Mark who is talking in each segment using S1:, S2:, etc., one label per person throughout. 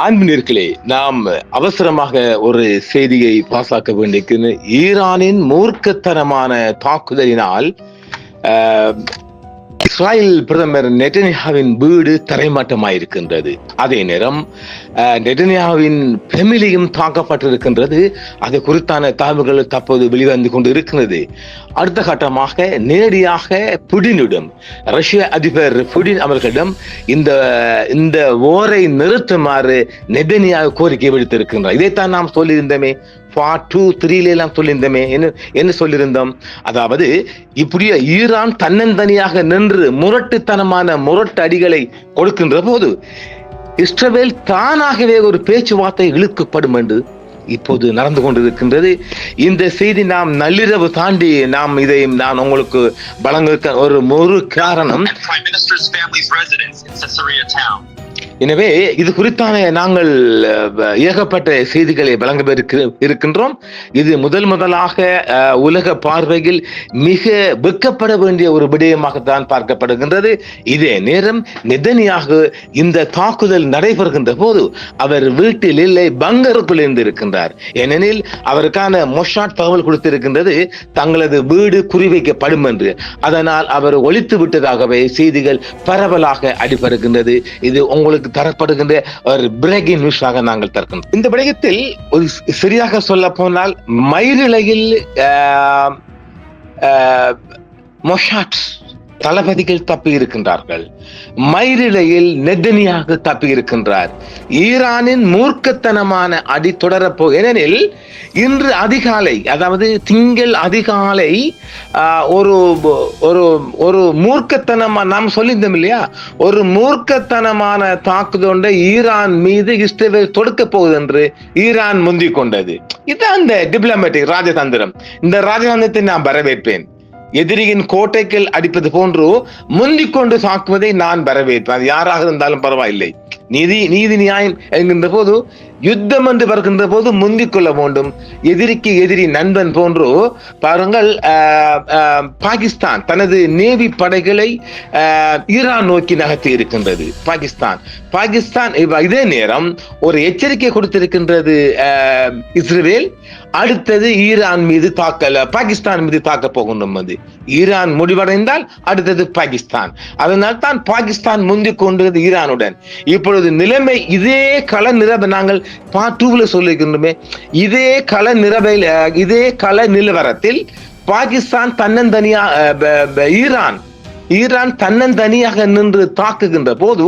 S1: அன்பினர்களே, நாம் அவசரமாக ஒரு செய்தியை பாசாக்க வேண்டியிருக்கிறது. ஈரானின் மூர்க்கத்தனமான தாக்குதலினால் இஸ்ராயல் பிரதமர் நெட்டன்யாஹுவின் வீடு தரைமட்டமாயிருக்கின்றது. அதே நேரம் நெட்டன்யாஹுவின் ஃபேமிலியும் தாக்கப்பட்டிருக்கின்றது. அது குறித்தான தகவல்கள் தற்போது வெளிவந்து கொண்டு இருக்கிறது. அடுத்த கட்டமாக நேரடியாக புடினிடம், ரஷ்ய அதிபர் புடின் அவர்களிடம் இந்த ஓரை நிறுத்துமாறு நெட்டன்யாஹு கோரிக்கை விடுத்திருக்கின்றார். இதைத்தான் நாம் சொல்லியிருந்தோமே, பார்ட் 2, 3 எல்லாம் சொல்லியிருந்தோமே. என்ன சொல்லியிருந்தோம்? அதாவது இப்படியே ஈரான் தன்னந்தனியாக நின்று முரட்டுத்தனமான முரட்டு அடிகளை கொடுக்கின்ற போது இஸ்ரேல் தானாகவே ஒரு பேச்சுவார்த்தை இழுக்கப்படும் என்று இப்போது நடந்து கொண்டிருக்கின்றது. இந்த செய்தி நாம் நள்ளிரவு தாண்டி நான் உங்களுக்கு வழங்க ஒரு காரணம். எனவே இது குறித்தான நாங்கள் ஏகப்பட்ட செய்திகளை வழங்க இருக்கின்றோம். இது முதலாக உலக பார்வையில் மிக வெட்கப்பட வேண்டிய ஒரு விடயமாகத்தான் பார்க்கப்படுகின்றது. இதே நேரம் நெதன்யாஹு இந்த தாக்குதல் நடைபெறுகின்ற போது அவர் வீட்டில் இல்லை, பங்கருக்குள் இருந்திருக்கின்றார். ஏனெனில் அவருக்கான மொஷாட் தகவல் கொடுத்திருக்கின்றது, தங்களது வீடு குறிவைக்கப்படும் என்று. அதனால் அவர் ஒழித்து விட்டதாகவே செய்திகள் பரவலாக அடிபடுகின்றது. இது உங்களுக்கு தரப்படுகின்ற ஒரு பிரேக்கிங் நியூஸாக நாங்கள் தருகின்றோம். இந்த விடயத்தில் ஒரு சரியாக சொல்ல போனால் மயிரிழையில் மொஷாட் தளபதிகள் தப்பி இருக்கின்றார்கள். மயிரிழையில் நெட்டன்யாஹு தப்பி இருக்கின்றார். ஈரானின் மூர்க்கத்தனமான அடி தொடரப்போ, ஏனெனில் இன்று அதிகாலை, அதாவது திங்கள் அதிகாலை ஒரு ஒரு மூர்க்கத்தனமா நாம் சொல்லியிருந்தோம் இல்லையா, ஒரு மூர்க்கத்தனமான தாக்குதலை ஈரான் மீது இஸ்ரேல் தொடுக்க போகுது என்று ஈரான் முந்திக் கொண்டது. இதுதான் இந்த டிப்ளமேட்டிக் ராஜதந்திரம். இந்த ராஜதந்திரத்தை நான் வரவேற்பேன். எதிரியின் கோட்டைகள் அடிப்பது போன்று முந்திக் கொண்டு தாக்குவதை நான் வரவேற்பேன். அது யாராக இருந்தாலும் பரவாயில்லை. நீதி நியாயம் என்கின்ற போது, யுத்தம் என்று வருகின்ற போது முந்திக் கொள்ள வேண்டும். எதிரிக்கு எதிரி நண்பன் போன்று பாருங்கள். பாகிஸ்தான் தனது நேவி படைகளை ஈரான் நோக்கி நகர்த்தி இருக்கின்றது. பாகிஸ்தான் இதே நேரம் ஒரு எச்சரிக்கை கொடுத்திருக்கின்றது இஸ்ரேல். அடுத்தது ஈரான் மீது பாகிஸ்தான் மீது தாக்க போகின்றோம். அது ஈரான் முடிவடைந்தால் அடுத்தது பாகிஸ்தான். அதனால் தான் பாகிஸ்தான் முந்திக் கொண்டது ஈரானுடன். இப்பொழுது நிலைமை இதே கள நிரப நாங்கள் பார்ட் 2 சொல்லிருக்கின்றோமே, இதே கள நிலவரத்தில் பாகிஸ்தான் தன்னந்தனியா ஈரான் தன்னந்தனியாக நின்று தாக்குகின்ற போது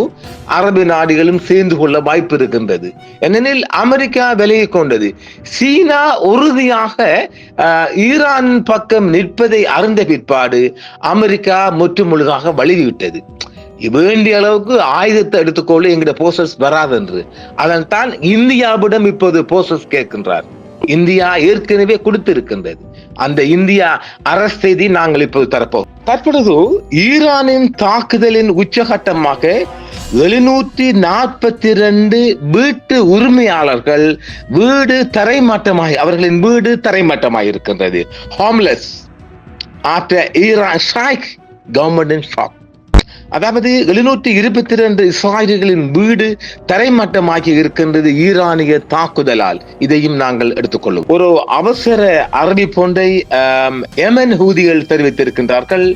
S1: அரபு நாடுகளும் சேர்ந்து கொள்ள வாய்ப்பு இருக்கின்றது. ஏனெனில் அமெரிக்கா விலகி கொண்டது. சீனா உறுதியாக ஈரான் பக்கம் நிற்பதை அறிந்த பிற்பாடு அமெரிக்கா முற்றுமுழுதாக வழிவிட்டது. வேண்டிய அளவுக்கு ஆயுதத்தை எடுத்துக்கொள்ள எங்கிட்ட போர்சஸ் வராது என்று. அதன் தான் இந்தியாவிடம் இப்போது போர்சஸ் கேட்கின்றார். இந்தியா ஏற்கனவே கொடுத்திருக்கின்றது. அந்த இந்தியா அரசு செய்தி நாங்கள் இப்போது தரப்போம். தற்பொழுது ஈரானின் தாக்குதலின் உச்சகட்டமாக 742 வீட்டு உரிமையாளர்கள் அவர்களின் வீடு தரைமட்டமாய் இருக்கின்றது. Homeless after Iran strike, government shock. அதாவது 722 இஸ்ராயலிகளின் வீடு தரைமட்டமாகி இருக்கின்றது ஈரானிய தாக்குதலால். இதையும் நாங்கள் எடுத்துக்கொள்ளும். ஒரு அவசர அறிவிப்பொன்றை யெமன் ஹூதிகள் தெரிவித்திருக்கின்றார்கள்.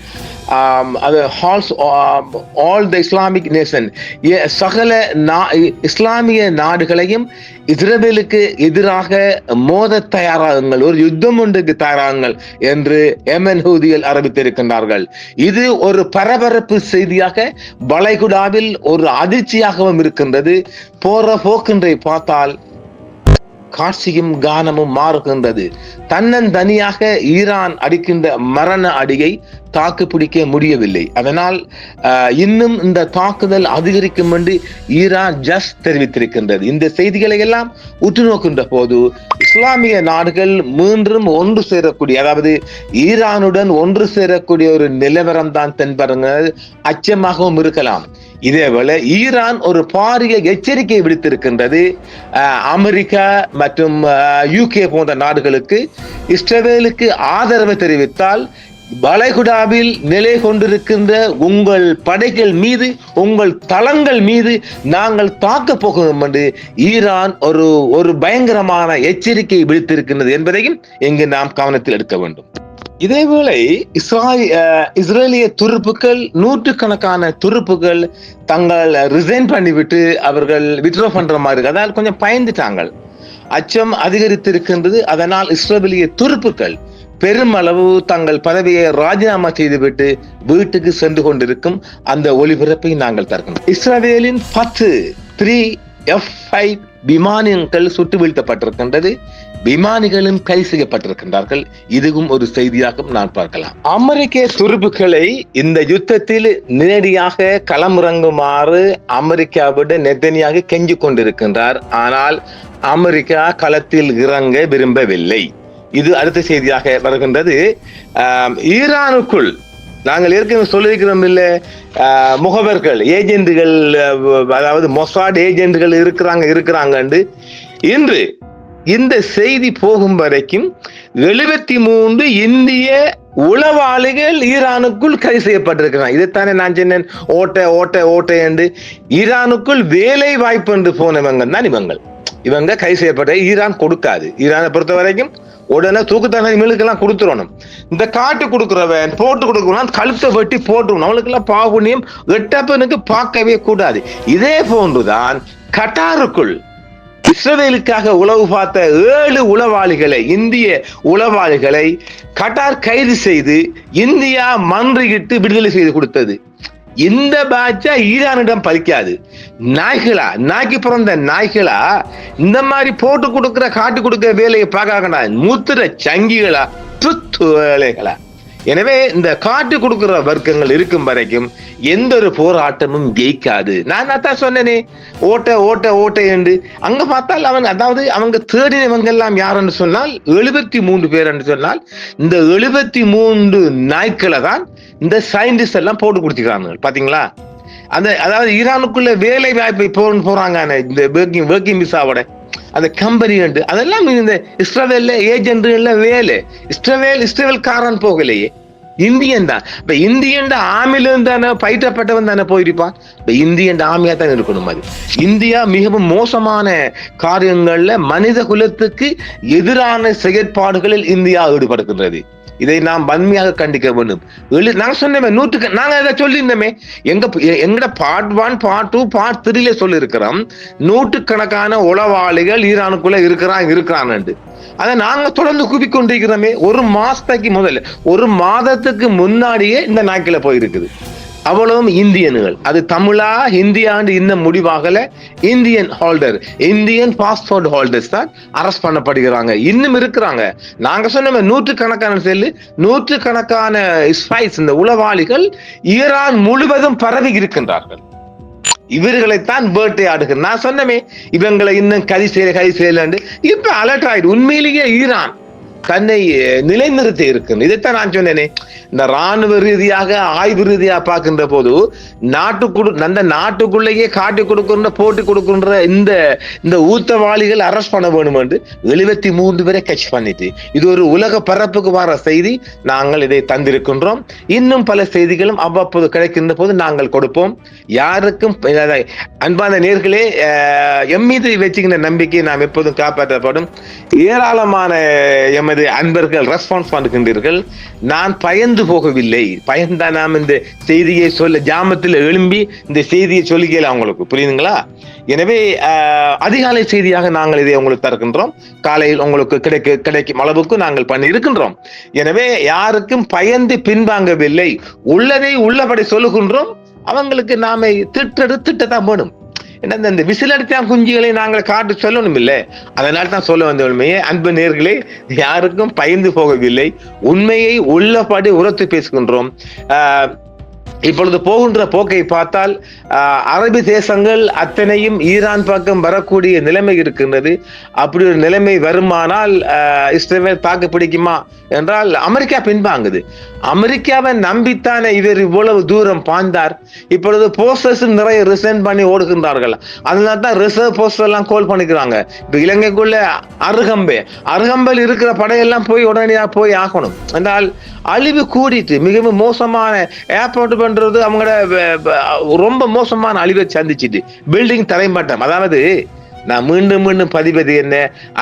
S1: அது ஆல் தி இஸ்லாமிக் நேஷன், சகல இஸ்லாமிய நாடுகளையும் இஸ்ரேலுக்கு எதிராக மோத தயாராகுங்கள், ஒரு யுத்தம் ஒன்றுக்கு தயாராகுங்கள் என்று யெமன் ஹூதிகள் அறிவித்திருக்கின்றார்கள். இது ஒரு பரபரப்பு செய்தியாக வளைகுடாவில் ஒரு அதிர்ச்சியாகவும் இருக்கின்றது. போற போக்கின்றை பார்த்தால் காட்சியும் கானமும் மாறுகின்றது. தன்னந்தனியாக ஈரான் அடிக்கின்ற மரண அடியை தாக்கு பிடிக்க முடியவில்லை. அதனால் இன்னும் இந்த தாக்குதல் அதிகரிக்கும் என்று ஈரான் தெரிவித்திருக்கின்றது. இந்த செய்திகளை எல்லாம் உற்று நோக்கின்ற போது இஸ்லாமிய நாடுகள் மீண்டும் ஒன்று சேரக்கூடிய, அதாவது ஈரானுடன் ஒன்று சேரக்கூடிய ஒரு நிலவரம் தான் தென்படுகிறது. அச்சமாகவும் இருக்கலாம். இதேவேளை ஈரான் ஒரு பாரிய எச்சரிக்கை விடுத்திருக்கின்றது. அமெரிக்கா மற்றும் UK போன்ற நாடுகளுக்கு இஸ்ரேலுக்கு ஆதரவு தெரிவித்தால் வளைகுடாவில் நிலை கொண்டிருக்கின்ற உங்கள் படைகள் மீது, உங்கள் தளங்கள் மீது நாங்கள் தாக்க போகிறோம் என்று ஈரான் ஒரு பயங்கரமான எச்சரிக்கை விடுத்திருக்கின்றது என்பதையும் இங்கு நாம் கவனத்தில் எடுக்க வேண்டும். இதேவேளை இஸ்ரேலிய துருப்புக்கள், நூற்றுக்கணக்கான துருப்புகள் தங்கள் ரிசைன் பண்ணிவிட்டு அவர்கள் வித்ட்ரா பண்ற மாதிரி இருக்கு. அதாவது கொஞ்சம் பயந்துட்டாங்க, அச்சம் அதிகரித்திருக்கின்றது. அதனால் இஸ்ரேலிய துருப்புக்கள் பெருமளவு தங்கள் பதவியை ராஜினாமா செய்துவிட்டு வீட்டுக்கு சென்று கொண்டிருக்கும் அந்த ஒளிபரப்பை நாங்கள் தருகிறோம். இஸ்ரேலின் 10 3F-5 விமானங்கள் சுட்டு வீழ்த்தப்பட்டிருக்கின்றது. விமானிகளும் கைது செய்யப்பட்டிருக்கின்றார்கள். இதுவும் ஒரு செய்தியாக நான் பார்க்கலாம். அமெரிக்க துருப்புக்களை இந்த யுத்தத்தில் நேரடியாக களமிறங்குமாறு அமெரிக்காவிட நெத்தனியாக கெஞ்சி கொண்டிருக்கின்றார். ஆனால் அமெரிக்கா களத்தில் இறங்க விரும்பவில்லை. இது அடுத்த செய்தியாக வருகின்றது. ஈரானுக்குள் நாங்கள் ஏற்கனவே சொல்லியிருக்கிறோம் இல்ல, முகவர்கள், ஏஜென்ட்கள், அதாவது மொசாட் ஏஜென்ட்கள் இருக்கிறாங்க. இன்று இந்த செய்தி போகும் வரைக்கும் 73 இந்திய உளவாளிகள் ஈரானுக்குள் கைது செய்யப்பட்டிருக்கிறாங்க. இதைத்தானே நான் சொன்னேன், ஓட்ட என்று. ஈரானுக்குள் வேலை வாய்ப்பு என்று போனவங்க தான் இவங்க கைது செய்யப்பட்ட. ஈரான் கொடுக்காது. ஈரானை பொறுத்த வரைக்கும் உடனே தூக்கு தண்டனை இவங்களுக்கெல்லாம் கொடுத்துடணும். இந்த காட்டு கொடுக்குறவன் போட்டு கொடுக்குறான், கழுத்தை வெட்டி போட்டுருணும். அவங்களுக்கெல்லாம் பாகுனியம் எட்டப்பனுக்கு பார்க்கவே கூடாது. இதே போன்றுதான் கட்டாருக்குள் இஸ்ரேலுக்காக உளவு பார்த்த 7 உளவாளிகளை, இந்திய உளவாளிகளை கட்டார் கைது செய்து இந்தியா மன்றியிட்டு விடுதலை செய்து கொடுத்தது. இந்த பாட்சா ஈரானிடம் பலிக்காது. நாய்க்கு பிறந்த நாய்களா இந்த மாதிரி போட்டு கொடுக்கிற, காட்டு கொடுக்கிற வேலையை பார்க்கடா, மூத்திர சங்கிகளா, துத்து வேலைகளா. எனவே இந்த காட்டு கொடுக்கிற வர்க்கங்கள் இருக்கும் வரைக்கும் எந்த ஒரு போராட்டமும் ஜெயிக்காது. நான் தான் சொன்னேனே, ஓட்ட என்று. அங்க பார்த்தால் அவங்க தேடினவங்க எல்லாம் யாருன்னு சொன்னால் 73 பேர் என்று சொன்னால், இந்த 73 நாய்க்களை தான் இந்த சயின்டிஸ்ட் எல்லாம் போட்டு கொடுத்துக்கிறாங்க. பாத்தீங்களா? அதாவது ஈரானுக்குள்ள வேலை வாய்ப்பை போறாங்க, இந்த ஒர்க்கிங் விசாவோட அந்த கம்பெனி உண்டு. அதெல்லாம் இந்த இஸ்ரேல் ஏஜென்ட் வேலை. இஸ்ரேல் காரன் போகலையே, இந்தியன் தான். இப்ப இந்தியன் ஆமிலும் தானே பயிற்றப்பட்டவன் தானே போயிருப்பான். இப்ப இந்தியன் ஆமியா தான் இருக்கணும். அது இந்தியா மிகவும் மோசமான காரியங்கள்ல, மனித குலத்துக்கு எதிரான செயற்பாடுகளில் இந்தியா ஈடுபடுகின்றது. இதை நாம் வன்மையாக கண்டிக்க வேண்டும். நாங்க சொன்னோமே, நாங்க அதை சொல்லியிருந்தோமே, எங்கட பார்ட் 1, பார்ட் 2, பார்ட் 3 சொல்லி இருக்கிறோம். நூற்றுக்கணக்கான உளவாளிகள் ஈரானுக்குள்ள இருக்கிறான். அதை நாங்க தொடர்ந்து கூப்பிக்கொண்டிருக்கிறோமே. ஒரு மாதத்துக்கு முன்னாடியே இந்த நாய்க்கில போயிருக்குது. அவ்வளவும் இந்தியன்கள். அது தமிழா ஹிந்தியாண்டு இன்னும் முடிவாகல. இந்தியன் பாஸ்போர்ட் ஹோல்டர்ஸ் தான் அரெஸ்ட் பண்ணப்படுகிறாங்க. இன்னும் இருக்கிறாங்க. நாங்க சொன்ன நூற்றுக்கணக்கான ஸ்பைஸ், இந்த உளவாளிகள் ஈரான் முழுவதும் பரவி இருக்கின்றார்கள். இவர்களைத்தான் வேட்டையாடுகிறார். நான் சொன்னமே, இவங்களை இன்னும் கைது செய்யல. இப்ப அலர்ட் ஆயிடு. உண்மையிலேயே ஈரான் தன்னை நிலைநிறுத்தி இருக்கு. இதைத்தான் நான் சொன்னேனே, இந்த ராணுவ ரீதியாக, ஆய்வு ரீதியாக பார்க்கின்ற போது அந்த நாட்டுக்குள்ளேயே காட்டி கொடுக்கின்ற, போட்டி கொடுக்கின்ற இந்த ஊத்தவாளிகள் அரெஸ்ட் பண்ண வேணும் என்று 73 பேரை கேட்ச் பண்ணிட்டு, இது ஒரு உலக பரப்புக்கு வர செய்தி. நாங்கள் இதை தந்திருக்கின்றோம். இன்னும் பல செய்திகளும் அவ்வப்போது கிடைக்கின்ற போது நாங்கள் கொடுப்போம். யாருக்கும் அன்பான நேர்களே, எம் மீது வச்சுக்கின்ற நம்பிக்கை நாம் எப்போதும் காப்பாற்றப்படும். ஏராளமான எமது அன்பர்கள் ரெஸ்பான்ஸ் பண்ணுகின்றீர்கள். நான் பயந்து போகவில்லை. பயந்தா நாம் இந்த செய்தியை சொல்ல ஜாமத்தில் எழும்பி இந்த செய்தியை சொல்லிக்கல அவங்களுக்கு, புரியுதுங்களா? எனவே அதிகாலை செய்தியாக நாங்கள் இதை உங்களுக்கு தருகின்றோம். காலையில் உங்களுக்கு கிடைக்கும் அளவுக்கு நாங்கள் பண்ணி இருக்கின்றோம். எனவே யாருக்கும் பயந்து பின்வாங்கவில்லை. உள்ளதை உள்ளபடி சொல்லுகின்றோம். அவங்களுக்கு நாம திட்டத்தான் வேணும். இந்த விசிலடித்தா குஞ்சுகளை நாங்கள் காட்டு சொல்லணும் இல்லை. அதனால தான் சொல்ல வந்த உண்மையே, அன்பு நேர்களே, யாருக்கும் பயந்து போகவில்லை. உண்மையை உள்ளபடி உரத்து பேசுகின்றோம். இப்பொழுது போகின்ற போக்கை பார்த்தால் அரபி தேசங்கள் அத்தனையும் ஈரான் பக்கம் வரக்கூடிய நிலைமை இருக்கின்றது. அப்படி ஒரு நிலைமை வருமானால் இஸ்ரேல் தாக்கு பிடிக்குமா என்றால் அமெரிக்கா பின்வாங்குது. அமெரிக்காவை நம்பித்தானே இவர் இவ்வளவு தூரம் பாய்ந்தார். இப்பொழுது போஸ்டர்ஸ் நிறைய ரிசைன் பண்ணி ஓடுகின்றார்கள். அதனால தான் ரிசர்வ் போஸ்டர் எல்லாம் கோல் பண்ணிக்கிறாங்க. இப்ப இலங்கைக்குள்ள அருகம்பல் இருக்கிற படையெல்லாம் போய் உடனடியாக போய் ஆகணும் என்றால் அழிவு கூடிட்டு மிகவும் மோசமான ஏர்போர்ட் பண்றது அவங்களோட ரொம்ப மோசமான அழிவை சந்திச்சுட்டு பில்டிங் தரைமட்டம். அதாவது நான் மீண்டும் மீண்டும் பதிவது என்ன,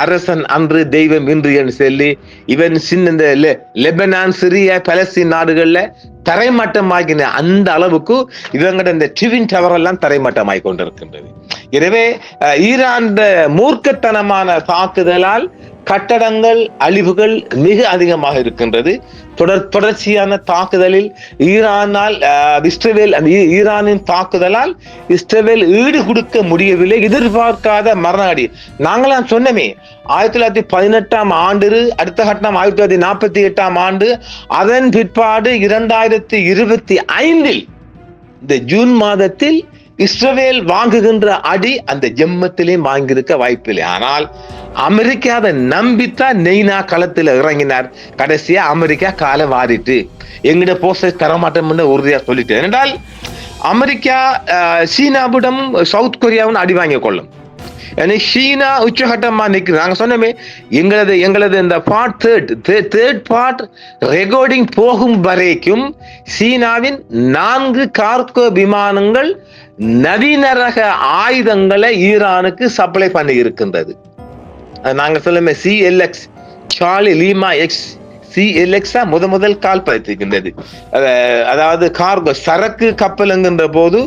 S1: அரசன் அன்று தெய்வம் இன்று என்று சொல்லி இவன் சின்ன இந்த லெபனான், சிரியா, பலஸ்தீன் நாடுகள்ல தரைமட்டமாகின அந்த அளவுக்கு இவங்கட இந்த ட்வின் டவர் எல்லாம் தரைமட்டமாகி கொண்டிருக்கின்றது. எனவே ஈரான் மூர்க்கத்தனமான தாக்குதலால் கட்டடங்கள் அழிவுகள் மிக அதிகமாக இருக்கின்றது. தொடர்ச்சியான தாக்குதலில் ஈரானின் தாக்குதலால் இஸ்ரேல் ஈடு கொடுக்க முடியவில்லை. எதிர்பார்க்காத மரணஅடி. நாங்களாம் சொன்னமே 1918 ஆண்டு, அடுத்த கட்டம் 1948 ஆண்டு, அதன் பிற்பாடு 2025 இந்த ஜூன் மாதத்தில் இஸ்ரேல் வாங்குகின்ற அடி அந்த ஜெம்மத்திலே வாங்கியிருக்க வாய்ப்பில்லை. ஆனால் அமெரிக்காவை நம்பித்தான் நெய்னா களத்தில் இறங்கினார். கடைசியா அமெரிக்கா காலை வாரிட்டு எங்கிட்ட போஸ்டர் தரமாட்டோம் உறுதியா சொல்லிட்டு. என்றால் அமெரிக்கா சீனாவிடம் சவுத் கொரியாவும் அடி வாங்கி கொள்ளும். சீனா உச்சகட்டமா நிற்குது. நாங்க சொன்னோமே எங்களது இந்த தேர்ட் பார்ட் ரெக்கார்டிங் போகும் வரைக்கும் சீனாவின் 4 கார்கோ விமானங்கள் நவீன ரக ஆயுதங்களை ஈரானுக்கு சப்ளை பண்ணி இருக்கின்றது. நாங்க சொல்லுமே CLX Charlie Lima X CLX முதல் கால் பதித்திருக்கின்றது. அதாவது கார்கோ சரக்கு கப்பல் என்கின்ற போது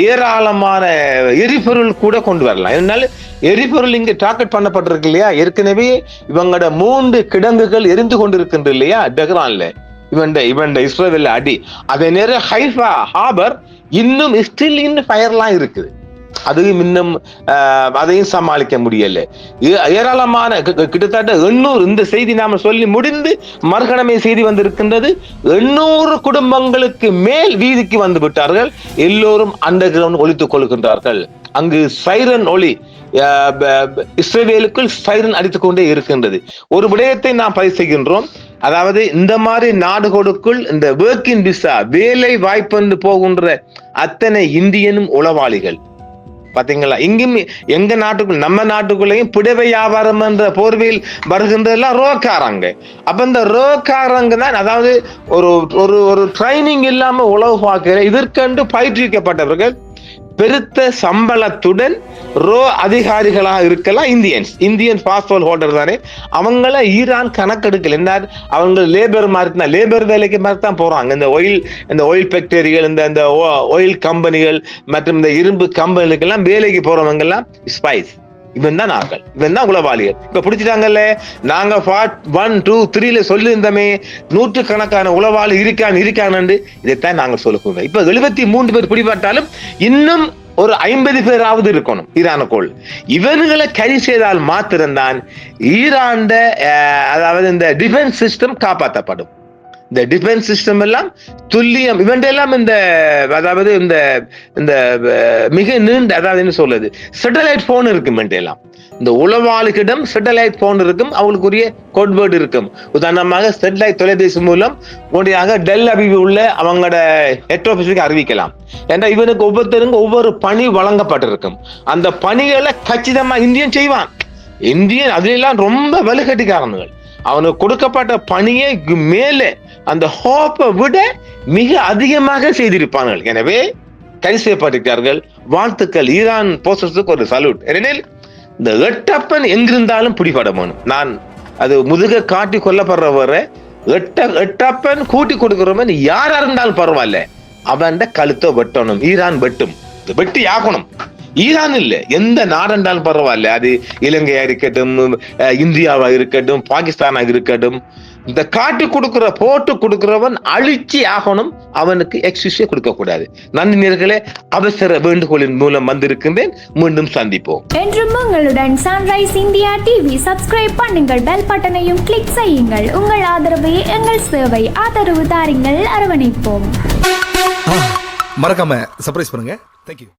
S1: ஏராளமான எரிபொருள் கூட கொண்டு வரலாம். என்னால் எரிபொருள் இங்கு டார்கெட் பண்ணப்பட்டிருக்கு இல்லையா. ஏற்கனவே இவங்களோட 3 கிடங்குகள் எரிந்து கொண்டிருக்கின்ற இல்லையா டெஹ்ரான்ல. இவன் இஸ்ரேல் அடி. அதே நேரம் ஹைஃபா ஹார்பர் இன்னும் ஃபயர்லாம் இருக்குது. அதுவும் இன்னும் அதையும் சமாளிக்க முடியல. ஏராளமான கிட்டத்தட்ட 800 இந்த செய்தி நாம சொல்லி முடிந்து மறுகணமே செய்தி வந்திருக்கின்றது. 800 குடும்பங்களுக்கு மேல் வீதிக்கு வந்து விட்டார்கள். எல்லோரும் அண்டர் கிரவுண்ட் ஒலித்துக் கொள்கின்றார்கள். அங்கு சைரன் ஒலி இஸ்ரேலுக்குள் சைரன் அடித்துக் கொண்டே இருக்கின்றது. ஒரு விடயத்தை நாம் பதிவு செய்கின்றோம். அதாவது இந்த மாதிரி நாடுகளுக்குள் இந்த ஒர்க்கிங் விசா வேலை வாய்ப்பு போகின்ற அத்தனை இந்தியனும் உளவாளிகள் பாத்தீங்களா. இங்கும் எங்க நாட்டுக்குள் நம்ம நாட்டுக்குள்ளேயும் புடவை வியாபாரம் என்ற போர்வையில் வருகின்றதெல்லாம் ரோக்காரங்க. அப்ப இந்த ரோக்காரங்க தான் அதாவது ஒரு ட்ரைனிங் இல்லாம உளவு பார்க்கிற இதற்கென்று பயிற்றுவிக்கப்பட்டவர்கள் பெருத்த சம்பளத்துடன் அதிகாரிகளாக இருக்கலாம். இந்தியன் பாஸ்போர்ட் ஹோல்டர் தானே. அவங்கள ஈரான் கணக்கெடுக்கல. என்ன அவங்க லேபர் மாதிரி லேபர் வேலைக்கு மாதிரி தான் போறாங்க. இந்த ஒயில் ஃபேக்டரிகள், இந்த ஒயில் கம்பெனிகள் மற்றும் இந்த இரும்பு கம்பெனிகளுக்கெல்லாம் வேலைக்கு போறவங்க எல்லாம் ஸ்பைஸ். இவன் தான் நாங்கள், இவன் தான் உளவாளிகள். இப்ப பிடிச்சிட்டாங்கல்ல. நாங்க பார்ட் 1, 2, 3 சொல்லியிருந்தோமே 100 கணக்கான உளவாளி இருக்கான்னு. இதைத்தான் நாங்கள் சொல்லுவோம். இப்ப 73 பேர் பிடிபட்டாலும் இன்னும் ஒரு 50 பேராவது இருக்கணும் ஈரானுக்குள். இவர்களை கரி செய்தால் மாத்திரம்தான் ஈரான் அதாவது இந்த டிஃபென்ஸ் சிஸ்டம் காப்பாற்றப்படும். இந்த டிஃபென்ஸ் சிஸ்டம் எல்லாம் துல்லியம் இவண்டெல்லாம் அதாவது இந்த மிக நீண்ட அதாவது என்ன சொல்றது சேட்டலைட் போன் இருக்கும். எல்லாம் இந்த உளவாளிகளிடம் சேட்டலைட் போன் இருக்கும். அவங்களுக்குரிய கோட்வேர்டு இருக்கும். உதாரணமாக சேட்டலைட் தொலைபேசி மூலம் உடனடியாக டெல் அபிவி உள்ள அவங்களோட ஹெட் ஆபீஸுக்கு அறிவிக்கலாம். ஏன்னா இவனுக்கு ஒவ்வொருத்தருக்கும் ஒவ்வொரு பணி வழங்கப்பட்டிருக்கும். அந்த பணிகளை கச்சிதமா இந்தியன் செய்வான். இந்தியன் அதுலாம் ரொம்ப வலுக்கட்டிக்காரனுகள். அவனுக்கு கொடுக்கப்பட்ட பணியை மேலே அந்த ஹோப்பை விட மிக அதிகமாக செய்திருப்பார்கள். எனவே கைது செய்யப்பட்டிருக்கிறார்கள். வாழ்த்துக்கள். ஈரான் போஸ்டர்ஸுக்கு ஒரு சல்யூட். ஏனெனில் இந்த எட்டப்பன் எங்கிருந்தாலும் பிடிபடணும். நான் அது முதுக காட்டி கொல்லப்படுறவரை எட்டப்பன் கூட்டி கொடுக்கிறவன் யாரா இருந்தாலும் பரவாயில்ல, அவன் கழுத்தை வெட்டணும். ஈரான் வெட்டும், வெட்டி ஆகணும். ஈரான் இல்ல, எந்த நாடென்றாலும் பரவாயில்ல. அது இலங்கையா இருக்கட்டும், இந்தியாவா இருக்கட்டும், பாகிஸ்தானா இருக்கட்டும், இந்த காட்டு போட்டு கொடுக்கிறவன் அழிச்சி ஆகணும். அவனுக்கு எக்ஸ்கியூஸே கொடுக்க கூடாது. நன்றி நேயர்களே, அவசர வேண்டுகோளின் மூலம் வந்திருக்கின்றேன். மீண்டும் சந்திப்போம். என்றும் உங்களுடன் சன்ரைஸ் இந்தியா டிவி. சப்ஸ்கிரைப் பண்ணுங்கள், பெல் பட்டனையும் கிளிக் செய்யுங்கள். உங்கள் ஆதரவை எங்கள் சேவை. ஆதரவு தாருங்கள், அரவணைப்போம்.
S2: மறக்காம சர்ப்ரைஸ் பண்ணுங்க. தேங்க்யூ.